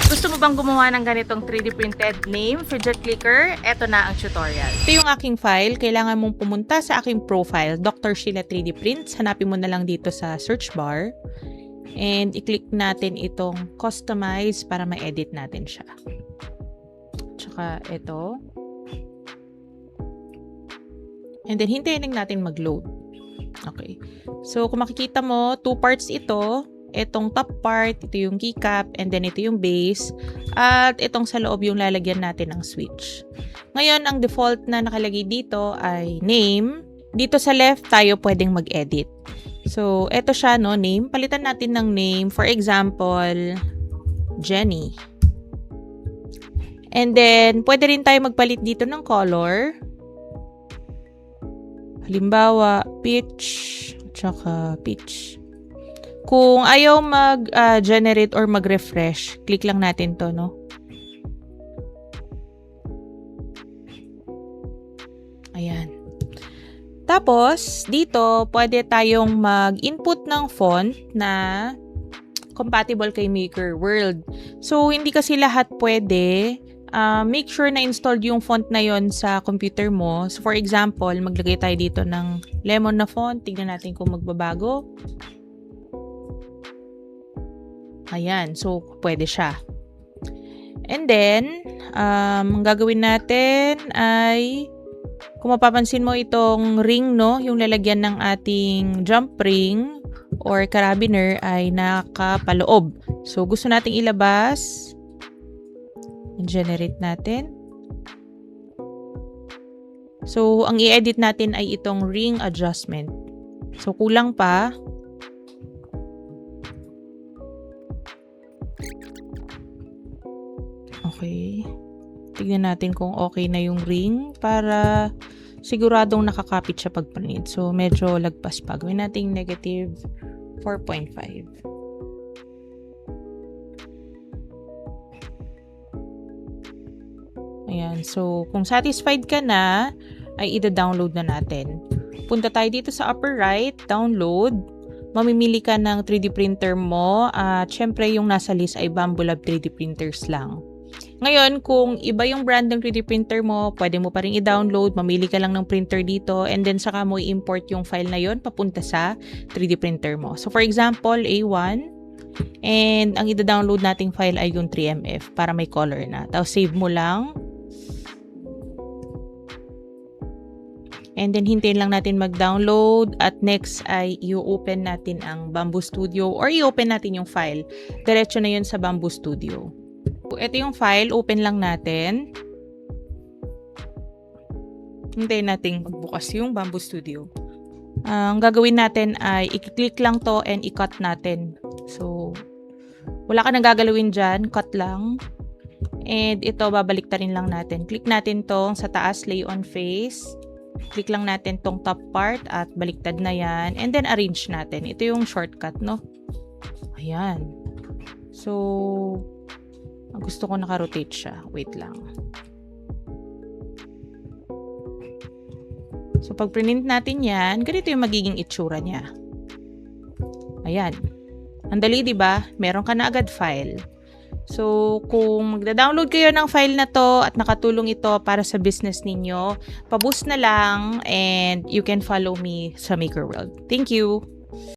Gusto mo bang gumawa ng ganitong 3D printed name fidget clicker? Ito na ang tutorial. Ito yung aking file. Kailangan mong pumunta sa aking profile, Dr. Sheila 3D Prints. Hanapin mo na lang dito sa search bar. And i-click natin itong customize para ma-edit natin siya. Tsaka ito. And then hintayin natin mag-load. Okay. So kung makikita mo, 2 parts ito. Itong top part, ito yung keycap, and then ito yung base. At itong sa loob yung lalagyan natin ng switch. Ngayon, ang default na nakalagay dito ay name. Dito sa left, tayo pwedeng mag-edit. So, ito siya, no, name. Palitan natin ng name. For example, Jenny. And then, pwede rin tayo magpalit dito ng color. Halimbawa, peach, tsaka peach. Kung ayaw mag-generate or mag-refresh, click lang natin to, no? Ayan. Tapos, dito, pwede tayong mag-input ng font na compatible kay MakerWorld. So, hindi kasi lahat pwede. Make sure na installed yung font na yon sa computer mo. So, for example, maglagay tayo dito ng lemon na font. Tignan natin kung magbabago. Ayan. So, pwede siya. And then, ang gagawin natin ay, kung mapapansin mo itong ring, no, yung lalagyan ng ating jump ring or carabiner ay nakapaloob. So, gusto nating ilabas. Generate natin. So, ang i-edit natin ay itong ring adjustment. So, kulang pa. Okay. Tignan natin kung okay na yung ring para siguradong nakakapit siya pag print. So, medyo lagpas pa. Gawin natin negative 4.5. Ayan. So, kung satisfied ka na, ay ida-download na natin. Punta tayo dito sa upper right, download. Mamimili ka ng 3D printer mo. At syempre, yung nasa list ay Bambu Lab 3D printers lang. Ngayon, kung iba yung brand ng 3D printer mo, pwede mo pa rin i-download, mamili ka lang ng printer dito, and then saka mo i-import yung file na yon papunta sa 3D printer mo. So, for example, A1, and ang i-download nating file ay yung 3MF para may color na. Tapos, save mo lang. And then, hintayin lang natin mag-download. At next ay i-open natin ang Bamboo Studio or i-open natin yung file. Diretso na yun sa Bamboo Studio. Ito yung file, open lang natin. Hintayin natin magbukas yung Bamboo Studio. Ang gagawin natin ay i-click lang to and i-cut natin. So, wala ka nang gagalawin dyan, cut lang. And ito, babalik ta rin lang natin. Click natin tong sa taas, lay on face. Click lang natin tong top part at baliktad na yan. And then arrange natin. Ito yung shortcut, no? Ayan. So, gusto ko naka-rotate siya. Wait lang. So, pag print natin yan, ganito yung magiging itsura niya. Ayan. Ang dali, diba? Meron ka na agad file. So, kung magda-download kayo ng file na to at nakatulong ito para sa business ninyo, pa-boost na lang and you can follow me sa MakerWorld. Thank you!